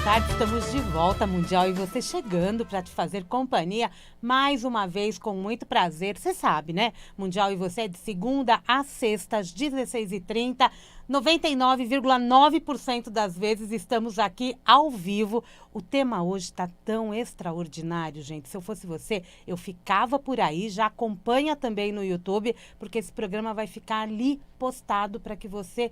tarde, estamos de volta, Mundial, e você chegando para te fazer companhia mais uma vez com muito prazer. Você sabe, né? Mundial e você é de segunda a sexta, às 16h30. 99,9% das vezes estamos aqui ao vivo. O tema hoje está tão extraordinário, gente. Se eu fosse você, eu ficava por aí, já acompanha também no YouTube, porque esse programa vai ficar ali postado para que você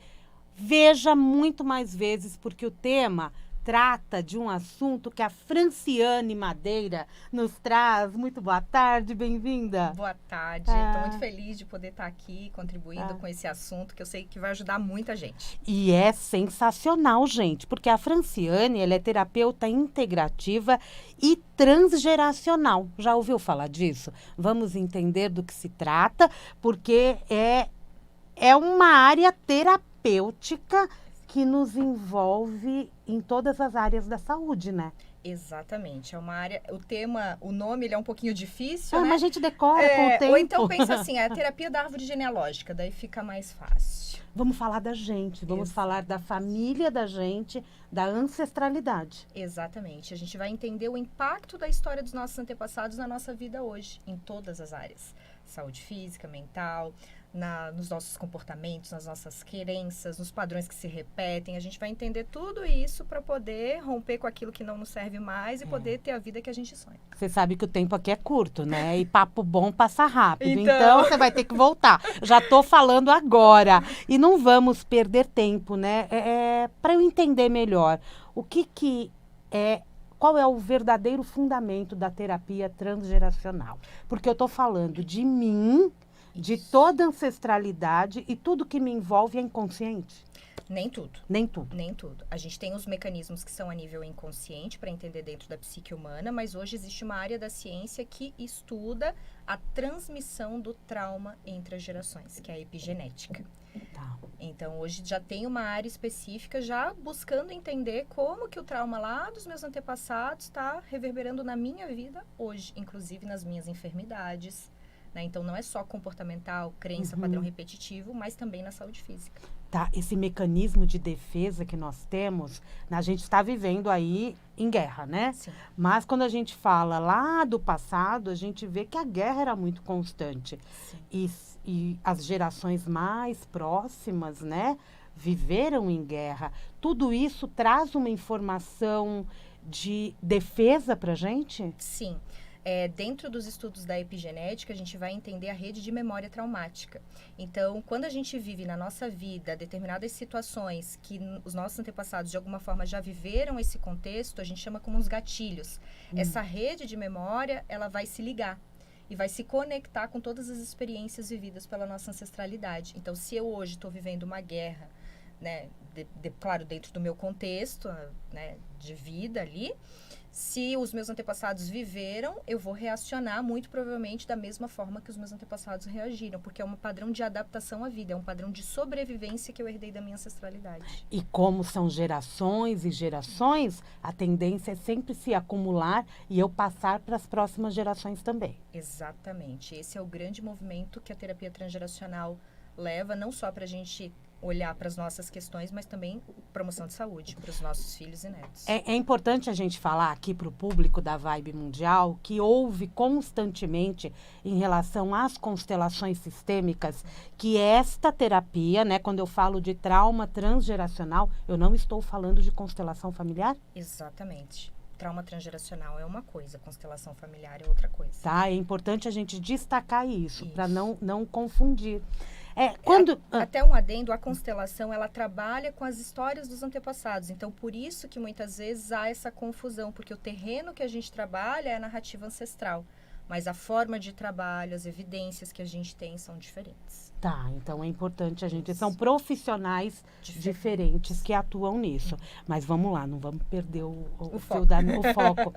veja muito mais vezes, porque o tema trata de um assunto que a Franciane Madeira nos traz. Muito boa tarde, bem-vinda. Boa tarde, estou muito feliz de poder estar aqui contribuindo com esse assunto, que eu sei que vai ajudar muita gente. E é sensacional, gente, porque a Franciane, ela é terapeuta integrativa e transgeracional. Já ouviu falar disso? Vamos entender do que se trata, porque é uma área terapêutica que nos envolve em todas as áreas da saúde, né? Exatamente, é uma área, o nome ele é um pouquinho difícil, né? Mas a gente decora com o tempo. Ou então pensa assim, é a terapia da árvore genealógica, daí fica mais fácil. Vamos falar da gente, vamos falar da família da gente, da ancestralidade. Exatamente, a gente vai entender o impacto da história dos nossos antepassados na nossa vida hoje, em todas as áreas. Saúde física, mental, nos nossos comportamentos, nas nossas crenças, nos padrões que se repetem. A gente vai entender tudo isso para poder romper com aquilo que não nos serve mais e poder ter a vida que a gente sonha. Você sabe que o tempo aqui é curto, né? E papo bom passa rápido. Então você vai ter que voltar. Já tô falando agora. E não vamos perder tempo, né? Para eu entender melhor, qual é o verdadeiro fundamento da terapia transgeracional? Porque eu tô falando de mim, de toda a ancestralidade, e tudo que me envolve é inconsciente? Nem tudo. Nem tudo. Nem tudo. A gente tem os mecanismos que são a nível inconsciente para entender dentro da psique humana, mas hoje existe uma área da ciência que estuda a transmissão do trauma entre as gerações, que é a epigenética. Tá. Então, hoje já tem uma área específica já buscando entender como que o trauma lá dos meus antepassados está reverberando na minha vida hoje, inclusive nas minhas enfermidades. Né? Então, não é só comportamental, crença, padrão repetitivo, mas também na saúde física. Tá, esse mecanismo de defesa que nós temos, a gente está vivendo aí em guerra, né? Sim. Mas quando a gente fala lá do passado, a gente vê que a guerra era muito constante. E as gerações mais próximas, né, viveram em guerra. Tudo isso traz uma informação de defesa pra gente? Sim. Dentro dos estudos da epigenética, a gente vai entender a rede de memória traumática. Então, quando a gente vive na nossa vida determinadas situações que os nossos antepassados, de alguma forma, já viveram esse contexto, a gente chama como uns gatilhos. Essa rede de memória, ela vai se ligar e vai se conectar com todas as experiências vividas pela nossa ancestralidade. Então, se eu hoje estou vivendo uma guerra, né, claro, dentro do meu contexto, né, de vida ali, se os meus antepassados viveram, eu vou reacionar muito provavelmente da mesma forma que os meus antepassados reagiram, porque é um padrão de adaptação à vida, é um padrão de sobrevivência que eu herdei da minha ancestralidade. E como são gerações e gerações, a tendência é sempre se acumular e eu passar para as próximas gerações também. Exatamente. Esse é o grande movimento que a terapia transgeracional leva, não só para a gente olhar para as nossas questões, mas também promoção de saúde para os nossos filhos e netos. É importante a gente falar aqui para o público da Vibe Mundial que ouve constantemente em relação às constelações sistêmicas que esta terapia, né, quando eu falo de trauma transgeracional, eu não estou falando de constelação familiar? Exatamente. Trauma transgeracional é uma coisa, constelação familiar é outra coisa. Tá, é importante a gente destacar isso. Para não confundir. Até um adendo, a constelação, ela trabalha com as histórias dos antepassados. Então, por isso que muitas vezes há essa confusão, porque o terreno que a gente trabalha é a narrativa ancestral. Mas a forma de trabalho, as evidências que a gente tem são diferentes. Tá, então é importante a gente... São profissionais diferentes que atuam nisso. Mas vamos lá, não vamos perder o foco.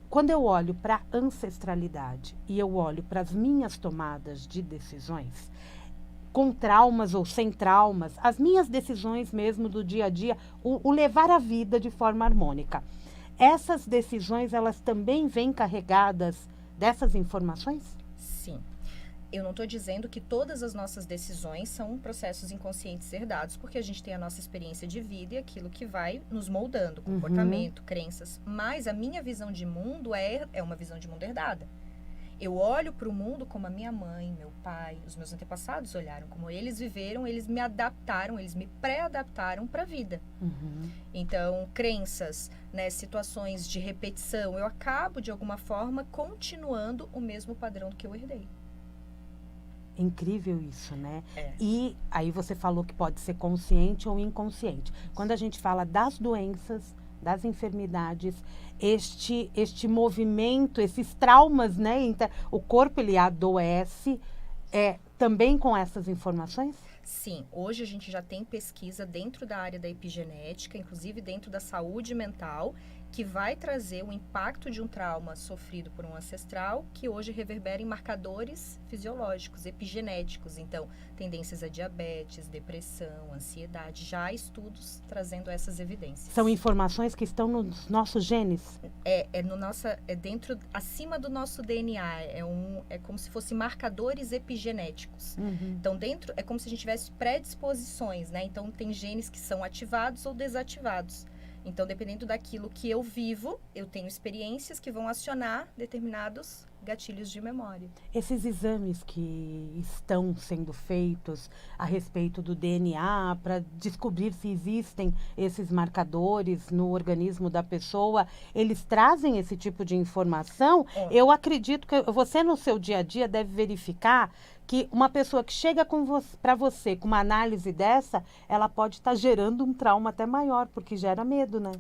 Quando eu olho para a ancestralidade e eu olho para as minhas tomadas de decisões, com traumas ou sem traumas, as minhas decisões mesmo do dia a dia, o levar a vida de forma harmônica. Essas decisões, elas também vêm carregadas dessas informações? Sim. Eu não estou dizendo que todas as nossas decisões são processos inconscientes herdados, porque a gente tem a nossa experiência de vida e aquilo que vai nos moldando, comportamento, crenças. Mas a minha visão de mundo é uma visão de mundo herdada. Eu olho para o mundo como a minha mãe, meu pai, os meus antepassados olharam, como eles viveram, eles me adaptaram, eles me pré-adaptaram para a vida. Então, crenças, né, situações de repetição, eu acabo, de alguma forma, continuando o mesmo padrão que eu herdei. Incrível isso, né? E aí você falou que pode ser consciente ou inconsciente. Quando a gente fala das doenças, das enfermidades, este movimento, esses traumas, né? O corpo, ele adoece, também com essas informações? Sim, hoje a gente já tem pesquisa dentro da área da epigenética, inclusive dentro da saúde mental, que vai trazer o impacto de um trauma sofrido por um ancestral, que hoje reverbera em marcadores fisiológicos, epigenéticos. Então, tendências a diabetes, depressão, ansiedade. Já há estudos trazendo essas evidências. São informações que estão nos nossos genes? Dentro, acima do nosso DNA. É como se fossem marcadores epigenéticos. Então, dentro, é como se a gente tivesse predisposições, né? Então, tem genes que são ativados ou desativados. Então, dependendo daquilo que eu vivo, eu tenho experiências que vão acionar determinados gatilhos de memória. Esses exames que estão sendo feitos a respeito do DNA para descobrir se existem esses marcadores no organismo da pessoa, eles trazem esse tipo de informação? Eu acredito que você, no seu dia a dia, deve verificar que uma pessoa que chega para você com uma análise dessa, ela pode estar gerando um trauma até maior, porque gera medo, né?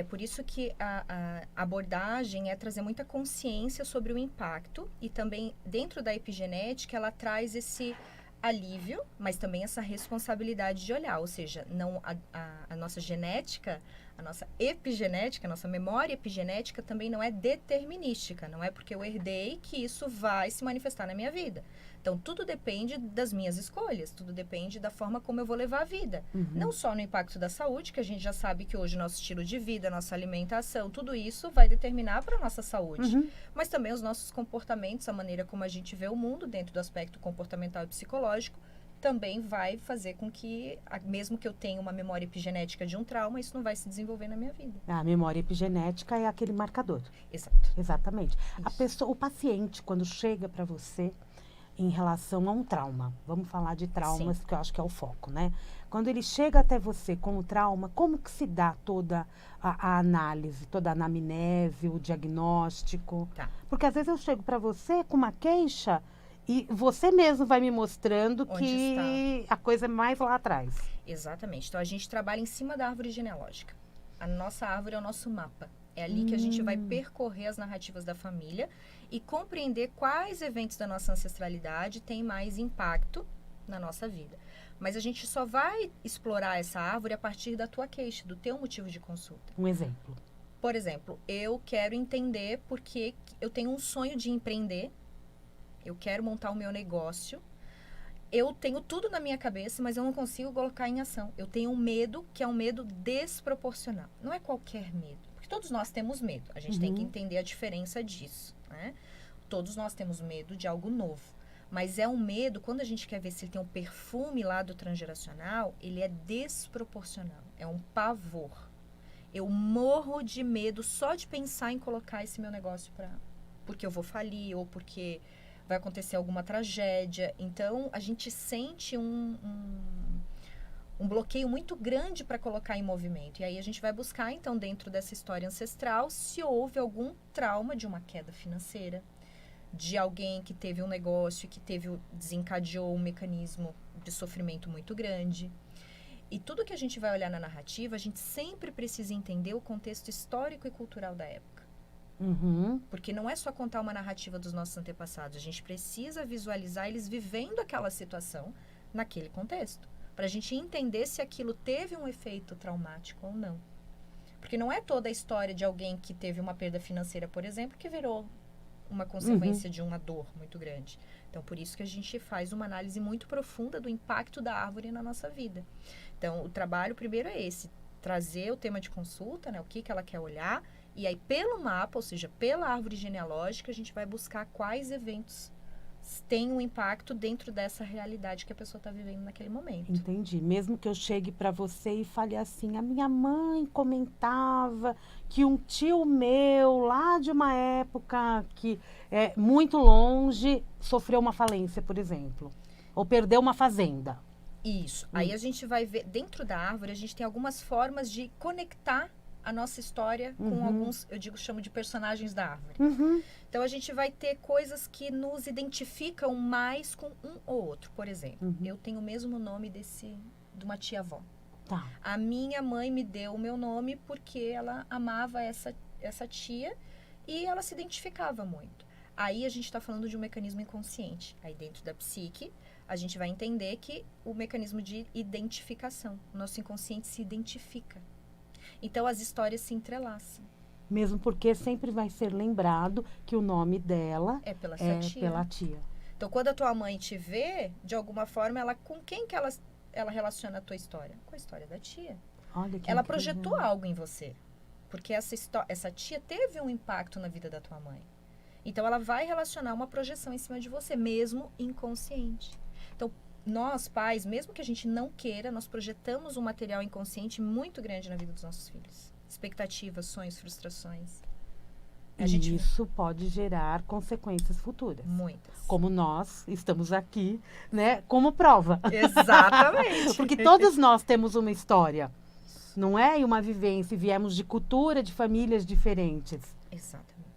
Por isso que a abordagem é trazer muita consciência sobre o impacto e também dentro da epigenética ela traz esse alívio, mas também essa responsabilidade de olhar, ou seja, não a nossa genética, a nossa epigenética, a nossa memória epigenética também não é determinística, não é porque eu herdei que isso vai se manifestar na minha vida. Então, tudo depende das minhas escolhas, tudo depende da forma como eu vou levar a vida. Não só no impacto da saúde, que a gente já sabe que hoje o nosso estilo de vida, a nossa alimentação, tudo isso vai determinar para a nossa saúde. Mas também os nossos comportamentos, a maneira como a gente vê o mundo dentro do aspecto comportamental e psicológico, também vai fazer com que, mesmo que eu tenha uma memória epigenética de um trauma, isso não vai se desenvolver na minha vida. A memória epigenética é aquele marcador. Exato. Exatamente. O paciente, quando chega para você em relação a um trauma, vamos falar de traumas, que eu acho que é o foco, né? Quando ele chega até você com o trauma, como que se dá toda a análise, toda a anamnese, o diagnóstico? Porque às vezes eu chego para você com uma queixa e você mesmo vai me mostrando que a coisa é mais lá atrás. Exatamente. Então, a gente trabalha em cima da árvore genealógica. A nossa árvore é o nosso mapa. É ali que a gente vai percorrer as narrativas da família e compreender quais eventos da nossa ancestralidade têm mais impacto na nossa vida. Mas a gente só vai explorar essa árvore a partir da tua queixa, do teu motivo de consulta. Um exemplo. Por exemplo, eu quero entender porque eu tenho um sonho de empreender, eu quero montar o meu negócio, eu tenho tudo na minha cabeça, mas eu não consigo colocar em ação. Eu tenho um medo que é um medo desproporcional. Não é qualquer medo. Todos nós temos medo. A gente tem que entender a diferença disso, né? Todos nós temos medo de algo novo. Mas é um medo, quando a gente quer ver se ele tem um perfume lá do transgeracional, ele é desproporcional. É um pavor. Eu morro de medo só de pensar em colocar esse meu negócio porque eu vou falir ou porque vai acontecer alguma tragédia. Então, a gente sente um bloqueio muito grande para colocar em movimento. E aí a gente vai buscar, então, dentro dessa história ancestral, se houve algum trauma de uma queda financeira, de alguém que teve um negócio, que desencadeou um mecanismo de sofrimento muito grande. E tudo que a gente vai olhar na narrativa, a gente sempre precisa entender o contexto histórico e cultural da época. Porque não é só contar uma narrativa dos nossos antepassados, a gente precisa visualizar eles vivendo aquela situação naquele contexto, para a gente entender se aquilo teve um efeito traumático ou não. Porque não é toda a história de alguém que teve uma perda financeira, por exemplo, que virou uma consequência de uma dor muito grande. Então, por isso que a gente faz uma análise muito profunda do impacto da árvore na nossa vida. Então, o trabalho primeiro é esse, trazer o tema de consulta, né, o que ela quer olhar, e aí pelo mapa, ou seja, pela árvore genealógica, a gente vai buscar quais eventos tem um impacto dentro dessa realidade que a pessoa está vivendo naquele momento. Entendi. Mesmo que eu chegue para você e fale assim, a minha mãe comentava que um tio meu, lá de uma época que é muito longe, sofreu uma falência, por exemplo. Ou perdeu uma fazenda. Isso. Aí a gente vai ver, dentro da árvore, a gente tem algumas formas de conectar a nossa história com alguns, chamo de personagens da árvore. Então, a gente vai ter coisas que nos identificam mais com um ou outro. Por exemplo, eu tenho o mesmo nome de uma tia-avó. Tá. A minha mãe me deu o meu nome porque ela amava essa tia e ela se identificava muito. Aí, a gente está falando de um mecanismo inconsciente. Aí, dentro da psique, a gente vai entender que o mecanismo de identificação. O nosso inconsciente se identifica. Então, as histórias se entrelaçam. Mesmo porque sempre vai ser lembrado que o nome dela é pela tia. Então, quando a tua mãe te vê, de alguma forma, com quem que ela relaciona a tua história? Com a história da tia. Olha que ela incrível. projetou algo em você. Porque essa tia teve um impacto na vida da tua mãe. Então, ela vai relacionar uma projeção em cima de você, mesmo inconsciente. Então, nós, pais, mesmo que a gente não queira, nós projetamos um material inconsciente muito grande na vida dos nossos filhos. Expectativas, sonhos, frustrações. Isso pode gerar consequências futuras. Muitas. Como nós estamos aqui, né, como prova. Exatamente. Porque todos nós temos uma história, não é? E uma vivência, e viemos de cultura, de famílias diferentes. Exatamente.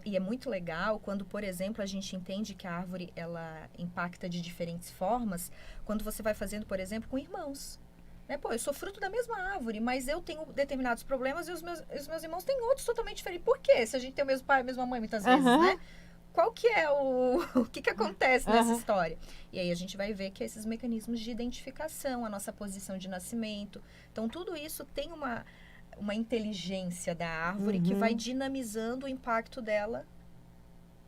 E é muito legal quando, por exemplo, a gente entende que a árvore, ela impacta de diferentes formas, quando você vai fazendo, por exemplo, com irmãos. Né? Pô, eu sou fruto da mesma árvore, mas eu tenho determinados problemas e os meus irmãos têm outros totalmente diferentes. Por quê? Se a gente tem o mesmo pai e a mesma mãe, muitas vezes, né? Qual que é o que acontece nessa história? E aí a gente vai ver que esses mecanismos de identificação, a nossa posição de nascimento. Então, tudo isso tem uma inteligência da árvore que vai dinamizando o impacto dela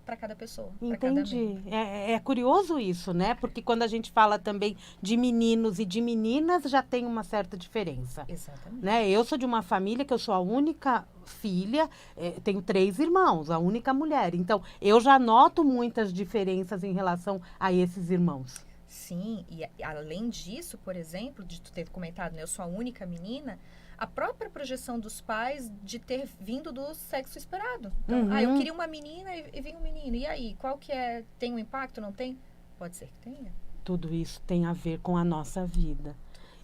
para cada pessoa. Entendi. É curioso isso, né? Porque quando a gente fala também de meninos e de meninas, já tem uma certa diferença. Exatamente. Né? Eu sou de uma família que eu sou a única filha, tenho 3 irmãos, a única mulher. Então, eu já noto muitas diferenças em relação a esses irmãos. Sim, e além disso, por exemplo, de tu ter comentado, né, eu sou a única menina, a própria projeção dos pais de ter vindo do sexo esperado. Então, eu queria uma menina e vinha um menino. E aí, qual que é? Tem um impacto, não tem? Pode ser que tenha. Tudo isso tem a ver com a nossa vida.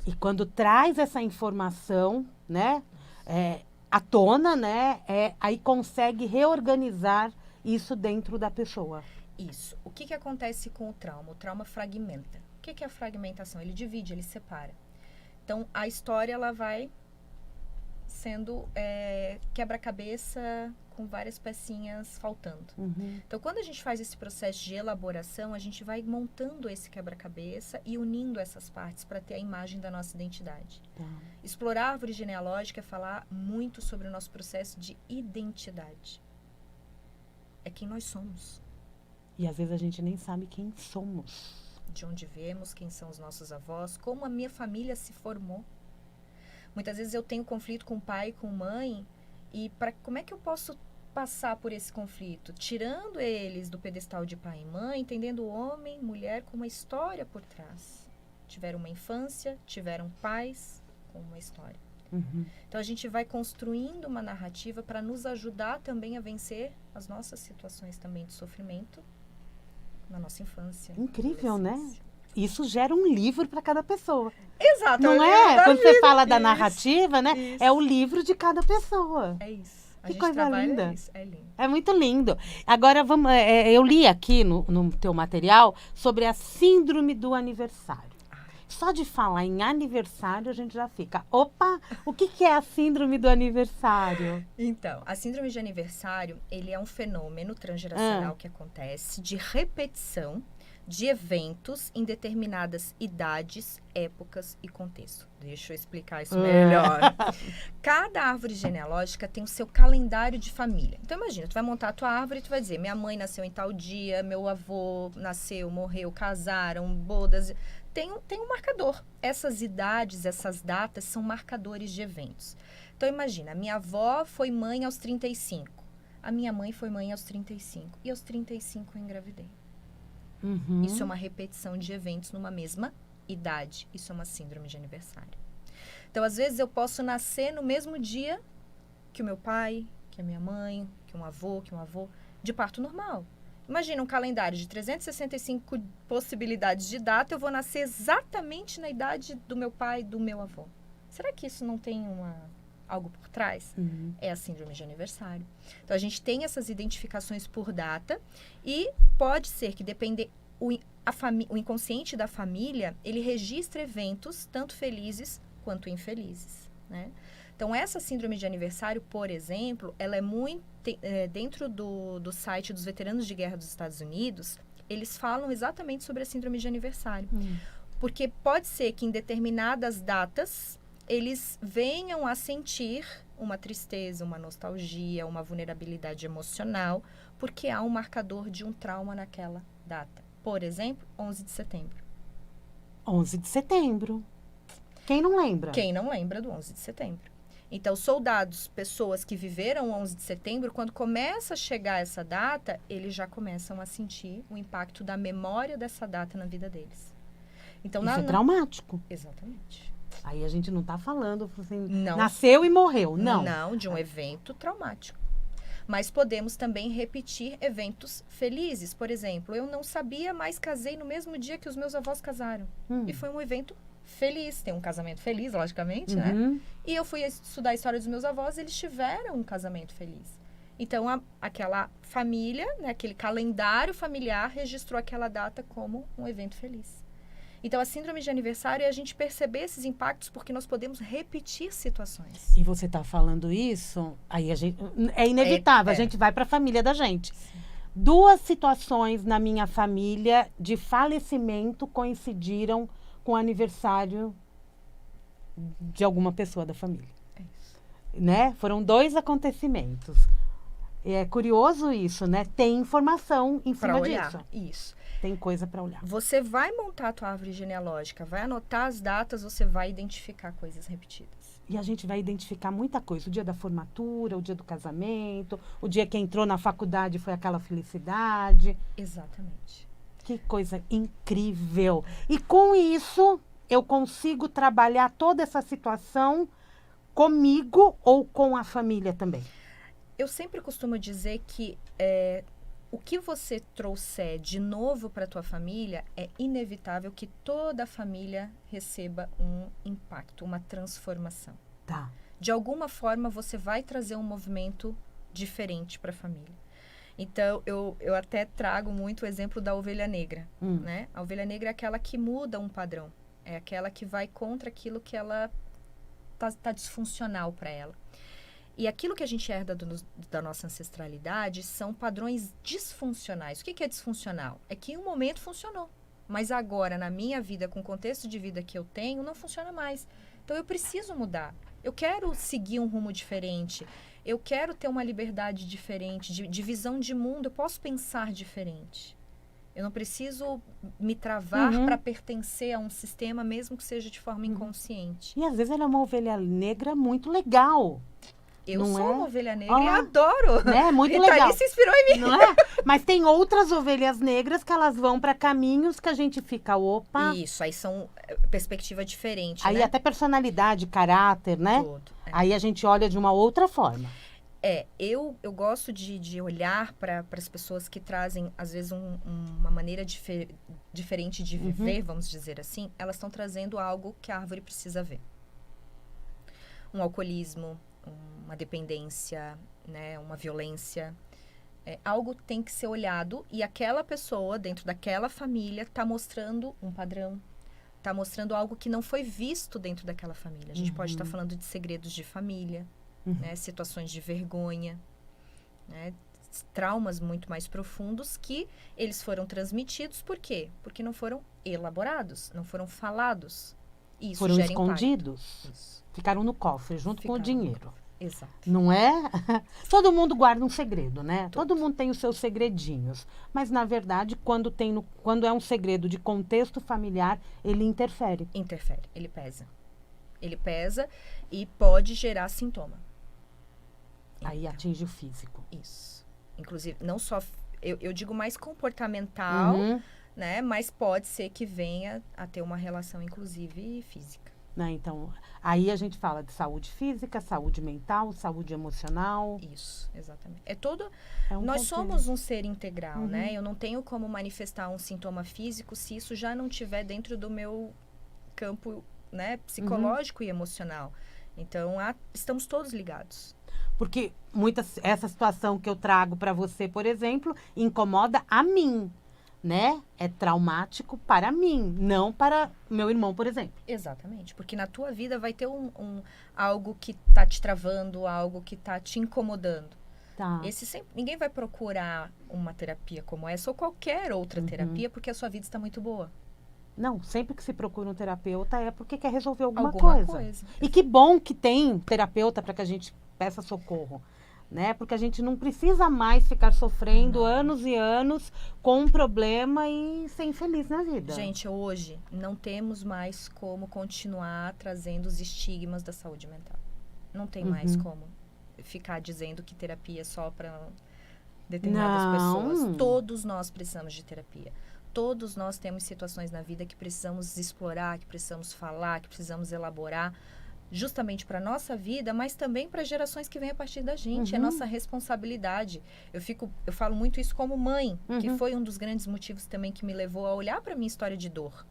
E quando traz essa informação, né, à tona, né, aí consegue reorganizar isso dentro da pessoa. Isso. O que acontece com o trauma? O trauma fragmenta. O que é a fragmentação? Ele divide, ele separa. Então, a história, ela vai sendo quebra-cabeça com várias pecinhas faltando. Então, quando a gente faz esse processo de elaboração, a gente vai montando esse quebra-cabeça e unindo essas partes para ter a imagem da nossa identidade. Explorar a árvore genealógica é falar muito sobre o nosso processo de identidade. É quem nós somos. E às vezes a gente nem sabe quem somos. De onde viemos, quem são os nossos avós, como a minha família se formou. Muitas vezes eu tenho conflito com pai, com mãe, e como é que eu posso passar por esse conflito? Tirando eles do pedestal de pai e mãe, entendendo o homem, mulher com uma história por trás. Tiveram uma infância, tiveram pais com uma história. Então, a gente vai construindo uma narrativa para nos ajudar também a vencer as nossas situações também de sofrimento na nossa infância. Incrível, né? Isso gera um livro para cada pessoa. Exato. Não é? Quando você fala da narrativa, né? É o livro de cada pessoa. É isso. Que coisa linda. Isso. É lindo. É muito lindo. Agora, eu li aqui no teu material sobre a síndrome do aniversário. Só de falar em aniversário, a gente já fica, opa, o que é a síndrome do aniversário? Então, a síndrome de aniversário, ele é um fenômeno transgeracional que acontece de repetição de eventos em determinadas idades, épocas e contexto. Deixa eu explicar isso melhor. Cada árvore genealógica tem o seu calendário de família. Então, imagina, tu vai montar a tua árvore e tu vai dizer, minha mãe nasceu em tal dia, meu avô nasceu, morreu, casaram, bodas... Tem um marcador. Essas idades, essas datas são marcadores de eventos. Então, imagina, a minha avó foi mãe aos 35. A minha mãe foi mãe aos 35. E aos 35 eu engravidei. Isso é uma repetição de eventos numa mesma idade. Isso é uma síndrome de aniversário. Então, às vezes, eu posso nascer no mesmo dia que o meu pai, que a minha mãe, que um avô, de parto normal. Imagina um calendário de 365 possibilidades de data, eu vou nascer exatamente na idade do meu pai, do meu avô. Será que isso não tem algo por trás? É a síndrome de aniversário. Então, a gente tem essas identificações por data e pode ser que o inconsciente da família, ele registra eventos tanto felizes quanto infelizes, né? Então, essa síndrome de aniversário, por exemplo, ela é muito... dentro do site dos veteranos de guerra dos Estados Unidos, eles falam exatamente sobre a síndrome de aniversário. Porque pode ser que em determinadas datas, eles venham a sentir uma tristeza, uma nostalgia, uma vulnerabilidade emocional, porque há um marcador de um trauma naquela data. Por exemplo, 11 de setembro. 11 de setembro. Quem não lembra? Quem não lembra do 11 de setembro? Então, soldados, pessoas que viveram 11 de setembro, quando começa a chegar essa data, eles já começam a sentir o impacto da memória dessa data na vida deles. Então, isso é traumático. Exatamente. Aí a gente não está falando assim, não, nasceu e morreu, não. Não, de um evento traumático. Mas podemos também repetir eventos felizes. Por exemplo, eu não sabia, mas casei no mesmo dia que os meus avós casaram. E foi um evento feliz, tem um casamento feliz, logicamente, né? E eu fui estudar a história dos meus avós, eles tiveram um casamento feliz. Então, aquela família, né, aquele calendário familiar registrou aquela data como um evento feliz. Então, a síndrome de aniversário é a gente perceber esses impactos porque nós podemos repetir situações. E você está falando isso, aí a gente, é inevitável, a gente vai para a família da gente. Sim. 2 situações na minha família de falecimento coincidiram com o aniversário de alguma pessoa da família. É isso. Né? Foram 2 acontecimentos. É curioso isso, né? Tem informação em cima disso. Isso. Tem coisa para olhar. Você vai montar a tua árvore genealógica, vai anotar as datas, você vai identificar coisas repetidas. E a gente vai identificar muita coisa. O dia da formatura, o dia do casamento, o dia que entrou na faculdade foi aquela felicidade. Exatamente. Que coisa incrível. E com isso, eu consigo trabalhar toda essa situação comigo ou com a família também? Eu sempre costumo dizer que o que você trouxer de novo para a tua família é inevitável que toda a família receba um impacto, uma transformação. Tá. De alguma forma, você vai trazer um movimento diferente para a família. Então, eu até trago muito o exemplo da ovelha negra, né? A ovelha negra é aquela que muda um padrão. É aquela que vai contra aquilo que ela tá disfuncional para ela. E aquilo que a gente herda da nossa ancestralidade são padrões disfuncionais. O que é disfuncional? É que em um momento funcionou. Mas agora, na minha vida, com o contexto de vida que eu tenho, não funciona mais. Então, eu preciso mudar. Eu quero seguir um rumo diferente. Eu quero ter uma liberdade diferente, de visão de mundo. Eu posso pensar diferente. Eu não preciso me travar para pertencer a um sistema, mesmo que seja de forma inconsciente. E às vezes ela é uma ovelha negra muito legal. Eu sou uma ovelha negra e adoro. Né? Muito legal. Se inspirou em mim. Não é? Mas tem outras ovelhas negras que elas vão para caminhos que a gente fica, opa. Isso, aí são perspectiva diferente, aí né? até personalidade, caráter, né? Tudo. Aí a gente olha de uma outra forma. Eu gosto de olhar para as pessoas que trazem, às vezes, uma maneira diferente de viver, vamos dizer assim. Elas estão trazendo algo que a árvore precisa ver. Um alcoolismo, uma dependência, né, uma violência. Algo tem que ser olhado e aquela pessoa, dentro daquela família, está mostrando um padrão. Está mostrando algo que não foi visto dentro daquela família. A gente pode estar falando de segredos de família, né, situações de vergonha, né, traumas muito mais profundos que eles foram transmitidos. Por quê? Porque não foram elaborados, não foram falados. Isso foram gera escondidos. Isso. Ficaram no cofre, junto com o dinheiro. Exato. Não é? Todo mundo guarda um segredo, né? Todo mundo tem os seus segredinhos. Mas, na verdade, quando é um segredo de contexto familiar, ele interfere. Interfere, ele pesa. Ele pesa e pode gerar sintoma. Aí atinge o físico. Isso. Inclusive, não só... Eu digo mais comportamental né? Mas pode ser que venha a ter uma relação, inclusive, física. Né? Então, aí a gente fala de saúde física, saúde mental, saúde emocional. Isso, exatamente. É todo... É um Nós contexto. somos um ser integral, né? Eu não tenho como manifestar um sintoma físico se isso já não estiver dentro do meu campo, né, psicológico e emocional. Então, estamos todos ligados. Porque essa situação que eu trago para você, por exemplo, incomoda a mim, né? É traumático para mim, não para meu irmão, por exemplo. Exatamente, porque na tua vida vai ter algo que tá te travando, algo que tá te incomodando. Tá. Ninguém vai procurar uma terapia como essa ou qualquer outra terapia porque a sua vida está muito boa. Não, sempre que se procura um terapeuta é porque quer resolver alguma coisa. E que bom que tem terapeuta para que a gente peça socorro, né? Porque a gente não precisa mais ficar sofrendo anos e anos com um problema e ser infeliz na vida. Gente, hoje não temos mais como continuar trazendo os estigmas da saúde mental. Não tem mais como ficar dizendo que terapia é só para determinadas pessoas. Todos nós precisamos de terapia. Todos nós temos situações na vida que precisamos explorar, que precisamos falar, que precisamos elaborar, justamente para a nossa vida, mas também para gerações que vêm a partir da gente. É nossa responsabilidade. Eu falo muito isso como mãe, que foi um dos grandes motivos também que me levou a olhar para a minha história de dor.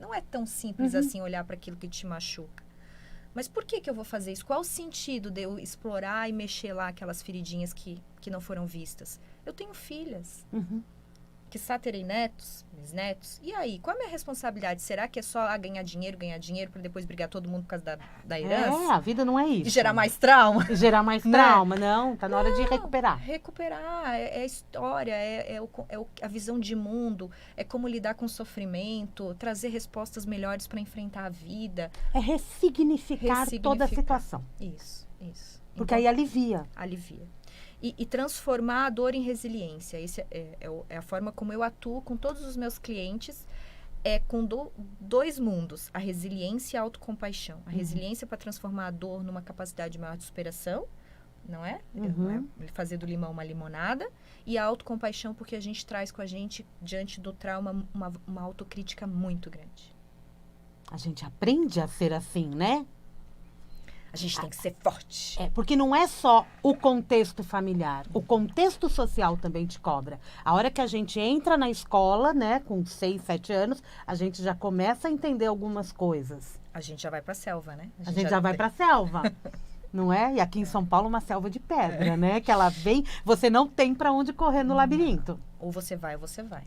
Não é tão simples assim olhar para aquilo que te machuca. Mas por que eu vou fazer isso? Qual o sentido de eu explorar e mexer lá aquelas feridinhas que não foram vistas? Eu tenho filhas. Quiçá terei netos, bisnetos. E aí, qual é a minha responsabilidade? Será que é só ganhar dinheiro para depois brigar todo mundo por causa da herança? A vida não é isso. E gerar mais trauma? E gerar mais trauma, não. Tá na hora de recuperar. Recuperar, é a história, é a visão de mundo, é como lidar com o sofrimento, trazer respostas melhores para enfrentar a vida. É ressignificar toda a situação. Isso. Porque aí alivia. Alivia. E transformar a dor em resiliência. Essa é a forma como eu atuo com todos os meus clientes, com dois mundos, a resiliência e a autocompaixão. A resiliência para transformar a dor numa capacidade maior de superação, não é? Fazer do limão uma limonada. E a autocompaixão porque a gente traz com a gente, diante do trauma, uma autocrítica muito grande. A gente aprende a ser assim, né? A gente tem que ser forte. Porque não é só o contexto familiar. O contexto social também te cobra. A hora que a gente entra na escola, né, com 6, 7 anos, a gente já começa a entender algumas coisas. A gente já vai pra selva, né? A gente já vai pra selva. Não é? E aqui em São Paulo, uma selva de pedra, né? Que ela vem, você não tem pra onde correr no labirinto. Ou você vai, ou você vai.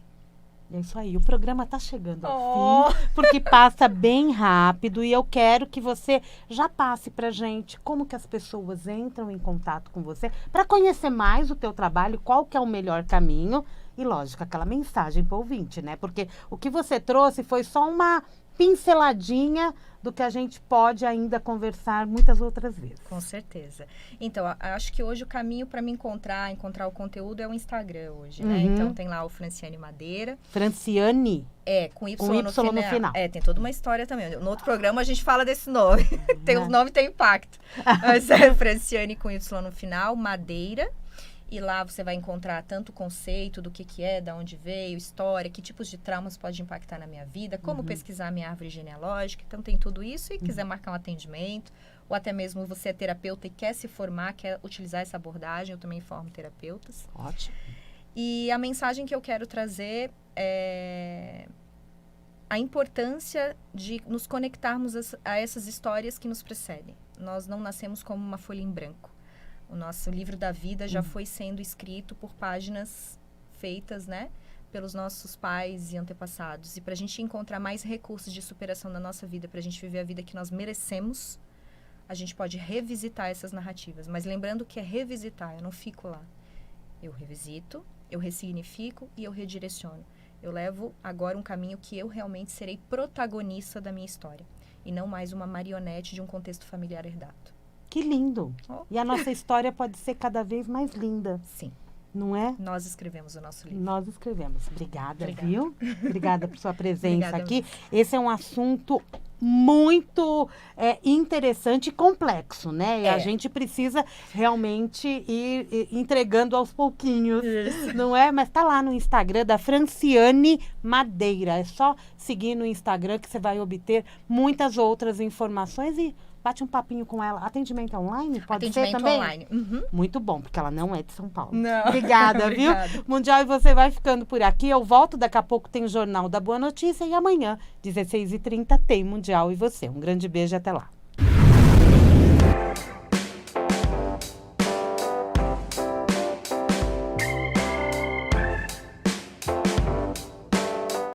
É isso aí, o programa tá chegando ao fim, porque passa bem rápido e eu quero que você já passe pra gente como que as pessoas entram em contato com você para conhecer mais o teu trabalho, qual que é o melhor caminho e, lógico, aquela mensagem para o ouvinte, né? Porque o que você trouxe foi só uma pinceladinha do que a gente pode ainda conversar muitas outras vezes. Com certeza. Então, acho que hoje o caminho para me encontrar o conteúdo é o Instagram hoje, né? Então, tem lá o Franciane Madeira. Franciane? Com Y no final. Tem toda uma história também. No outro programa a gente fala desse nome. O nome tem impacto. Mas é Franciane com Y no final, Madeira. E lá você vai encontrar tanto o conceito do que é, de onde veio, história, que tipos de traumas pode impactar na minha vida, como pesquisar a minha árvore genealógica. Então, tem tudo isso. E quiser marcar um atendimento, ou até mesmo você é terapeuta e quer se formar, quer utilizar essa abordagem, eu também formo terapeutas. Ótimo. E a mensagem que eu quero trazer é a importância de nos conectarmos a essas histórias que nos precedem. Nós não nascemos como uma folha em branco. O nosso livro da vida já foi sendo escrito por páginas feitas, né, pelos nossos pais e antepassados. E para a gente encontrar mais recursos de superação na nossa vida, para a gente viver a vida que nós merecemos, a gente pode revisitar essas narrativas. Mas lembrando que é revisitar, eu não fico lá. Eu revisito, eu ressignifico e eu redireciono. Eu levo agora um caminho que eu realmente serei protagonista da minha história. E não mais uma marionete de um contexto familiar herdado. Que lindo! E a nossa história pode ser cada vez mais linda. Sim. Não é? Nós escrevemos o nosso livro. Nós escrevemos. Obrigada, Obrigada. Viu? Obrigada por sua presença Obrigada aqui. Esse é um assunto muito interessante e complexo, né? E a gente precisa realmente ir entregando aos pouquinhos, não é? Mas tá lá no Instagram da Franciane Madeira. É só seguir no Instagram que você vai obter muitas outras informações e bate um papinho com ela. Atendimento online? Pode ser também? Online. Uhum. Muito bom, porque ela não é de São Paulo. Não. Obrigada, viu? Mundial, e você vai ficando por aqui. Eu volto, daqui a pouco tem o Jornal da Boa Notícia e amanhã, 16h30, tem Mundial e você. Um grande beijo e até lá.